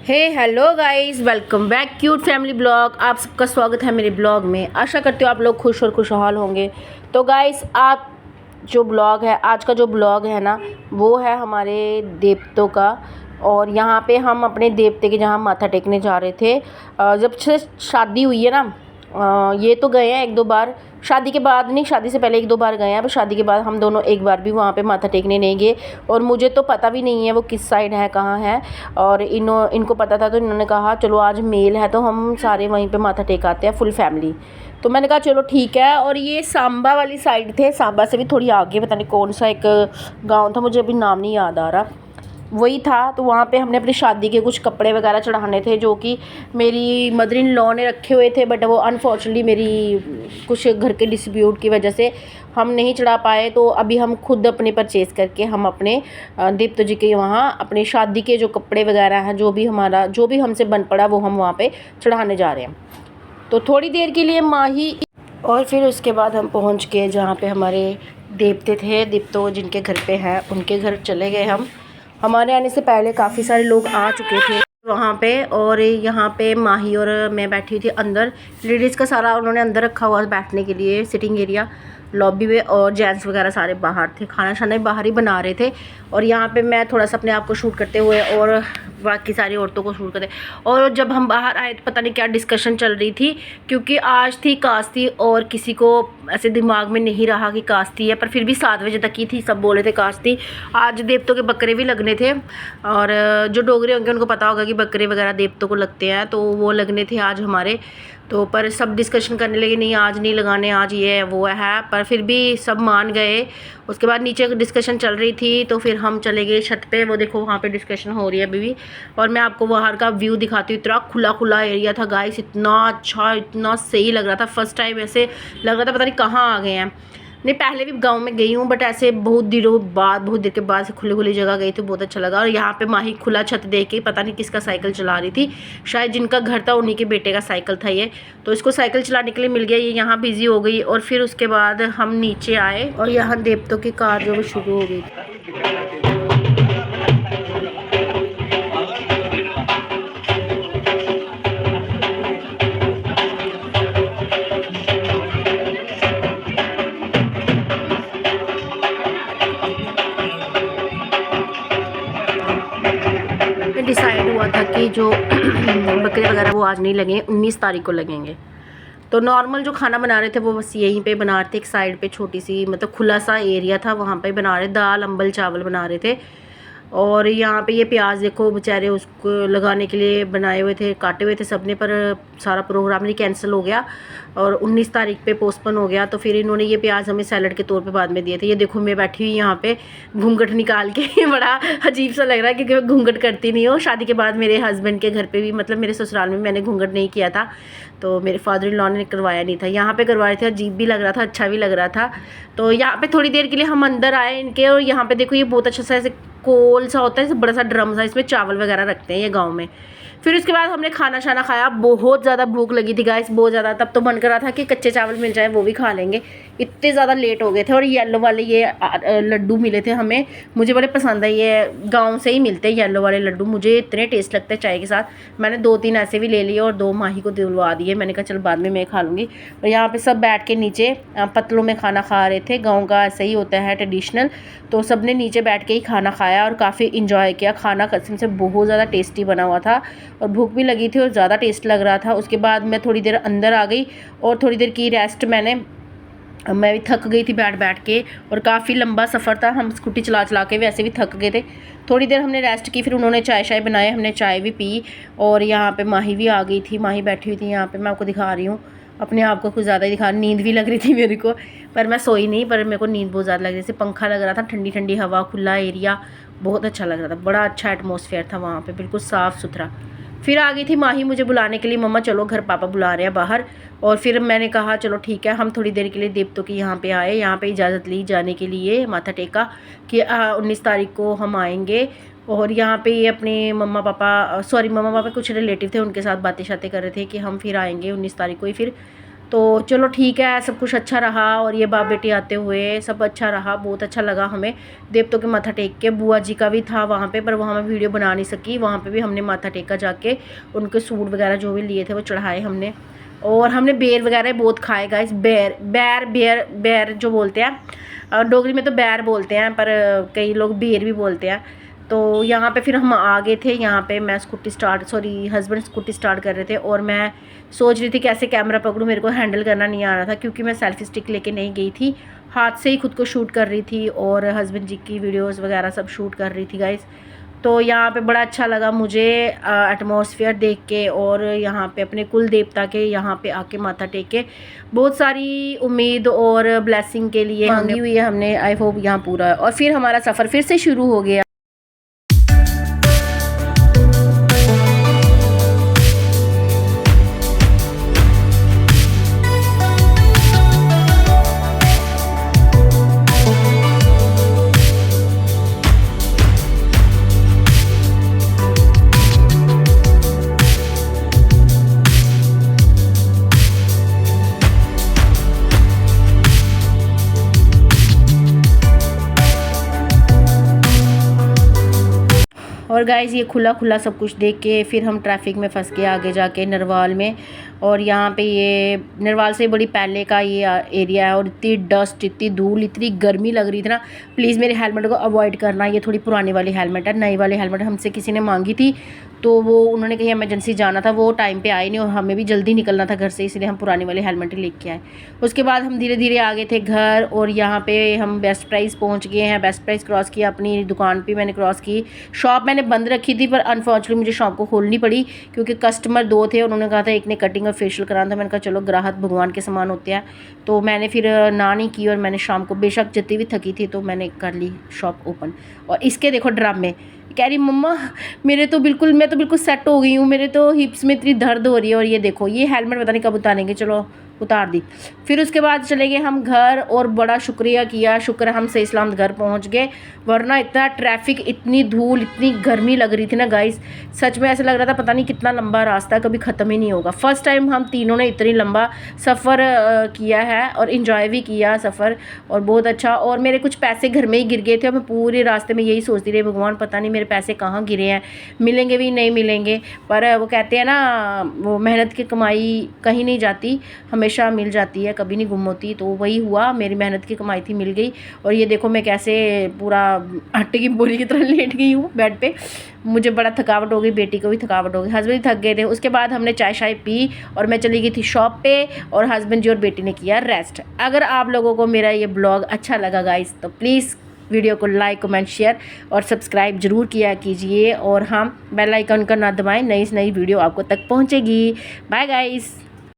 हे hello guys, welcome back cute family blog. आप सबका स्वागत है मेरे ब्लॉग में। आशा करती हूँ आप लोग खुश और खुशहाल होंगे। तो गाइस, आप जो ब्लॉग है, आज का जो ब्लॉग है ना, वो है हमारे देवतों का। और यहाँ पे हम अपने देवते के जहाँ माथा टेकने जा रहे थे। जब से शादी हुई है ना, ये तो गए हैं एक दो बार। शादी के बाद नहीं, शादी से पहले एक दो बार गए हैं, पर शादी के बाद हम दोनों एक बार भी वहाँ पे माथा टेकने नहीं गए। और मुझे तो पता भी नहीं है वो किस साइड है, कहाँ है। और इनको पता था, तो इन्होंने कहा चलो आज मेल है तो हम सारे वहीं पे माथा टेकाते हैं, फुल फैमिली। तो मैंने कहा चलो ठीक है। और ये सांबा वाली साइड थे, सांबा से भी थोड़ी आगे, पता नहीं कौन सा एक गाँव था, मुझे अभी नाम नहीं याद आ रहा, वही था। तो वहाँ पे हमने अपनी शादी के कुछ कपड़े वगैरह चढ़ाने थे, जो कि मेरी मदर इन लॉ ने रखे हुए थे, बट वो अनफॉर्चुनेटली मेरी कुछ घर के डिस्प्यूट की वजह से हम नहीं चढ़ा पाए। तो अभी हम खुद अपने परचेज़ करके हम अपने दीप्तो जी के वहाँ अपनी शादी के जो कपड़े वगैरह हैं, जो भी हमसे बन पड़ा, वो हम वहाँ पे चढ़ाने जा रहे हैं। तो थोड़ी देर के लिए माही, और फिर उसके बाद हम पहुँच गए जहाँ पे हमारे देवते थे, दीप्तो जिनके घर पे हैं, उनके घर चले गए हम। हमारे आने से पहले काफ़ी सारे लोग आ चुके थे वहाँ पे। और यहाँ पे माही और मैं बैठी थी अंदर। लेडीज़ का सारा उन्होंने अंदर रखा हुआ बैठने के लिए, सिटिंग एरिया लॉबी में, और जेंट्स वगैरह सारे बाहर थे, खाना शाना बाहर ही बना रहे थे। और यहाँ पे मैं थोड़ा सा अपने आप को शूट करते हुए और बाकी सारी औरतों को शूट करते। और जब हम बाहर आए तो पता नहीं क्या डिस्कशन चल रही थी, क्योंकि आज थी कास्ती और किसी को ऐसे दिमाग में नहीं रहा कि कास्ती है, पर फिर भी 7 बजे तक ही थी, सब बोले थे कास्ती। आज देवतों के बकरे भी लगने थे, और जो डोगरे होंगे उनको पता होगा कि बकरे वगैरह देवतों को लगते हैं, तो वो लगने थे आज हमारे। तो पर सब डिस्कशन करने लगे, नहीं आज नहीं लगाने, आज ये है वो है, पर फिर भी सब मान गए। उसके बाद नीचे डिस्कशन चल रही थी, तो फिर हम चले गए छत पे। वो देखो वहाँ पे डिस्कशन हो रही है अभी भी। और मैं आपको बाहर का व्यू दिखाती हूँ। इतना खुला खुला एरिया था गाइस, इतना अच्छा, इतना सही लग रहा था। फर्स्ट टाइम ऐसे लग रहा था पता नहीं कहाँ आ गए हैं। नहीं, पहले भी गांव में गई हूँ, बट ऐसे बहुत देर के बाद से खुली खुली जगह गई, तो बहुत अच्छा लगा। और यहाँ पे माही खुला छत देख के पता नहीं किसका साइकिल चला रही थी, शायद जिनका घर था उन्हीं के बेटे का साइकिल था ये। तो इसको साइकिल चलाने के लिए मिल गया, ये यहाँ बिजी हो गई। और फिर उसके बाद हम नीचे आए और यहाँ देवतों की कार जो शुरू हो गई। डिसाइड हुआ था कि जो बकरे वगैरह वो आज नहीं लगे, 19 तारीख को लगेंगे। तो नॉर्मल जो खाना बना रहे थे वो बस यहीं पे बना रहे थे। एक साइड पे छोटी सी मतलब खुला सा एरिया था, वहाँ पे बना रहे, दाल अम्बल चावल बना रहे थे। और यहाँ पे ये प्याज देखो, बेचारे उसको लगाने के लिए बनाए हुए थे, काटे हुए थे सबने, पर सारा प्रोग्राम ही कैंसिल हो गया और 19 तारीख पे पोस्टपोन हो गया। तो फिर इन्होंने ये प्याज हमें सैलड के तौर पे बाद में दिए थे। ये देखो मैं बैठी हुई यहाँ पे घूंघट निकाल के बड़ा अजीब सा लग रहा है, क्योंकि मैं घूंघट करती नहीं हूँ। शादी के बाद मेरे हस्बैंड के घर पे भी, मतलब मेरे ससुराल में, मैंने घूंघट नहीं किया था, तो मेरे फादर इन लॉ ने करवाया नहीं था। यहाँ पे करवाए थे, अजीब भी लग रहा था, अच्छा भी लग रहा था। तो यहाँ पे थोड़ी देर के लिए हम अंदर आए इनके। और यहाँ पे देखो ये बहुत अच्छा सा ऐसे कोल सा होता है, बड़ा सा ड्रम सा, इसमें चावल वगैरह रखते हैं ये गाँव में। फिर उसके बाद हमने खाना शाना खाया। बहुत ज़्यादा भूख लगी थी गाइस, बहुत ज़्यादा। तब तो मन कर रहा था कि कच्चे चावल मिल जाए वो भी खा लेंगे, इतने ज़्यादा लेट हो गए थे। और येलो वाले ये लड्डू मिले थे हमें, मुझे बड़े पसंद है, ये गांव से ही मिलते हैं येलो वाले लड्डू, मुझे इतने टेस्ट लगते हैं चाय के साथ। मैंने 2-3 ऐसे भी ले लिए और 2 माही को दिलवा दिए। मैंने कहा चल बाद में मैं खा लूँगी। और यहाँ पर सब बैठ के नीचे पतलों में खाना खा रहे थे, गाँव का ऐसे ही होता है ट्रेडिशनल। तो सब ने नीचे बैठ के ही खाना खाया और काफ़ी इंजॉय किया। खाना कसम से बहुत ज़्यादा टेस्टी बना हुआ था और भूख भी लगी थी और ज़्यादा टेस्ट लग रहा था। उसके बाद मैं थोड़ी देर अंदर आ गई और थोड़ी देर की रेस्ट मैं भी थक गई थी बैठ बैठ के, और काफ़ी लंबा सफ़र था, हम स्कूटी चला चला के वैसे भी थक गए थे। थोड़ी देर हमने रेस्ट की, फिर उन्होंने चाय शाय बनाए, हमने चाय भी पी। और यहाँ पे माही भी आ गई थी, माही बैठी हुई थी यहाँ पे। मैं आपको दिखा रही हूँ अपने आप को, कुछ ज़्यादा ही दिखा, नींद भी लग रही थी मेरे को, पर मैं सोई नहीं, पर मेरे को नींद बहुत ज़्यादा लग रही थी। पंखा लग रहा था, ठंडी ठंडी हवा, खुला एरिया, बहुत अच्छा लग रहा था। बड़ा अच्छा एटमॉस्फेयर था वहाँ पे, बिल्कुल साफ़ सुथरा। फिर आ गई थी माही मुझे बुलाने के लिए, मम्मा चलो घर पापा बुला रहे हैं बाहर। और फिर मैंने कहा चलो ठीक है। हम थोड़ी देर के लिए देवतों की यहाँ पे आए, यहाँ पे इजाज़त ली जाने के लिए, माथा टेका कि 19 तारीख को हम आएंगे। और यहाँ पे ये अपने मम्मा पापा कुछ रिलेटिव थे, उनके साथ बातें शातें कर रहे थे कि हम फिर आएंगे 19 तारीख को ही। फिर तो चलो ठीक है, सब कुछ अच्छा रहा और ये बाप बेटी आते हुए सब अच्छा रहा, बहुत अच्छा लगा हमें देवतों के माथा टेक के। बुआ जी का भी था वहाँ पे, पर वहाँ मैं वीडियो बना नहीं सकी। वहाँ पे भी हमने माथा टेका जाके, उनके सूट वगैरह जो भी लिए थे वो चढ़ाए हमने। और हमने बेर वगैरह बहुत खाए गाइस। बेर बैर बेर बैर जो बोलते हैं, डोगरी में तो बैर बोलते हैं, पर कई लोग बेर भी बोलते हैं। तो यहाँ पे फिर हम आ गए थे। यहाँ पे मैं हस्बैंड स्कूटी स्टार्ट कर रहे थे और मैं सोच रही थी कैसे कैमरा पकड़ूँ, मेरे को हैंडल करना नहीं आ रहा था क्योंकि मैं सेल्फी स्टिक लेके नहीं गई थी, हाथ से ही खुद को शूट कर रही थी और हस्बैंड जी की वीडियोस वगैरह सब शूट कर रही थी गाइस। तो यहाँ पे बड़ा अच्छा लगा मुझे एटमॉस्फेयर देख के, और यहाँ पे अपने कुल देवता के यहाँ पे आके माथा टेक के बहुत सारी उम्मीद और ब्लेसिंग के लिए मांगी हुई है हमने। आई होप यहाँ पूरा है। और फिर हमारा सफ़र फिर से शुरू हो गया। और गाइस ये खुला खुला सब कुछ देख के फिर हम ट्रैफिक में फंस गए आगे जाके नरवाल में। और यहाँ पे ये नरवाल से बड़ी पहले का ये एरिया है और इतनी डस्ट, इतनी धूल, इतनी गर्मी लग रही थी ना। प्लीज़ मेरे हेलमेट को अवॉइड करना, ये थोड़ी पुरानी वाली हेलमेट है। नई वाली हेलमेट हमसे किसी ने मांगी थी तो वो उन्होंने कहीं इमरजेंसी जाना था, वो टाइम पे आए नहीं और हमें भी जल्दी निकलना था घर से, इसलिए हम पुरानी वाली हेलमेट ही लेके आए। उसके बाद हम धीरे धीरे आ गए थे घर और यहाँ पे हम बेस्ट प्राइस पहुँच गए हैं। बेस्ट प्राइस क्रॉस किया, अपनी दुकान पे मैंने क्रॉस की। शॉप मैंने बंद रखी थी पर अनफॉर्चुनेटली मुझे शॉप को खोलनी पड़ी क्योंकि कस्टमर 2 थे। उन्होंने कहा था एक ने कटिंग और फेशियल कराना था। मैंने कहा चलो ग्राहक भगवान के समान होते हैं, तो मैंने फिर ना नहीं की और मैंने शाम को बेशक जितनी भी थकी थी तो मैंने कर ली शॉप ओपन। और इसके देखो ड्रामे, कह रही मम्मा मैं तो बिल्कुल सेट हो गई हूँ, मेरे तो हिप्स में इतनी दर्द हो रही है। और ये देखो ये हेलमेट पता नहीं कब उतारेंगे, चलो उतार दी। फिर उसके बाद चले गए हम घर और बड़ा शुक्रिया किया, शुक्र हम सही सलामत घर पहुंच गए, वरना इतना ट्रैफिक, इतनी धूल, इतनी गर्मी लग रही थी ना गाइस। सच में ऐसा लग रहा था पता नहीं कितना लंबा रास्ता, कभी ख़त्म ही नहीं होगा। फर्स्ट टाइम हम तीनों ने इतनी लंबा सफ़र किया है और इन्जॉय भी किया सफ़र, और बहुत अच्छा। और मेरे कुछ पैसे घर में ही गिर गए थे और मैं पूरे रास्ते में यही सोचती रही भगवान पता नहीं मेरे पैसे कहाँ गिरे हैं, मिलेंगे भी नहीं मिलेंगे। पर वो कहते हैं ना वो मेहनत की कमाई कहीं नहीं जाती, हमेशा मिल जाती है, कभी नहीं गुम होती। तो वही हुआ, मेरी मेहनत की कमाई थी, मिल गई। और ये देखो मैं कैसे पूरा आटे की बोरी की तरह लेट गई हूँ बेड पे। मुझे बड़ा थकावट हो गई, बेटी को भी थकावट हो गई, हस्बैंड भी थक गए थे। उसके बाद हमने चाय शाय पी और मैं चली गई थी शॉप पे और हस्बैंड जी और बेटी ने किया रेस्ट। अगर आप लोगों को मेरा ये ब्लॉग अच्छा लगा गाइस तो प्लीज़ वीडियो को लाइक कमेंट शेयर और सब्सक्राइब ज़रूर किया कीजिए। और हाँ, बेल आइकन का ना दबाएं, नई वीडियो आपको तक पहुंचेगी। Bye guys.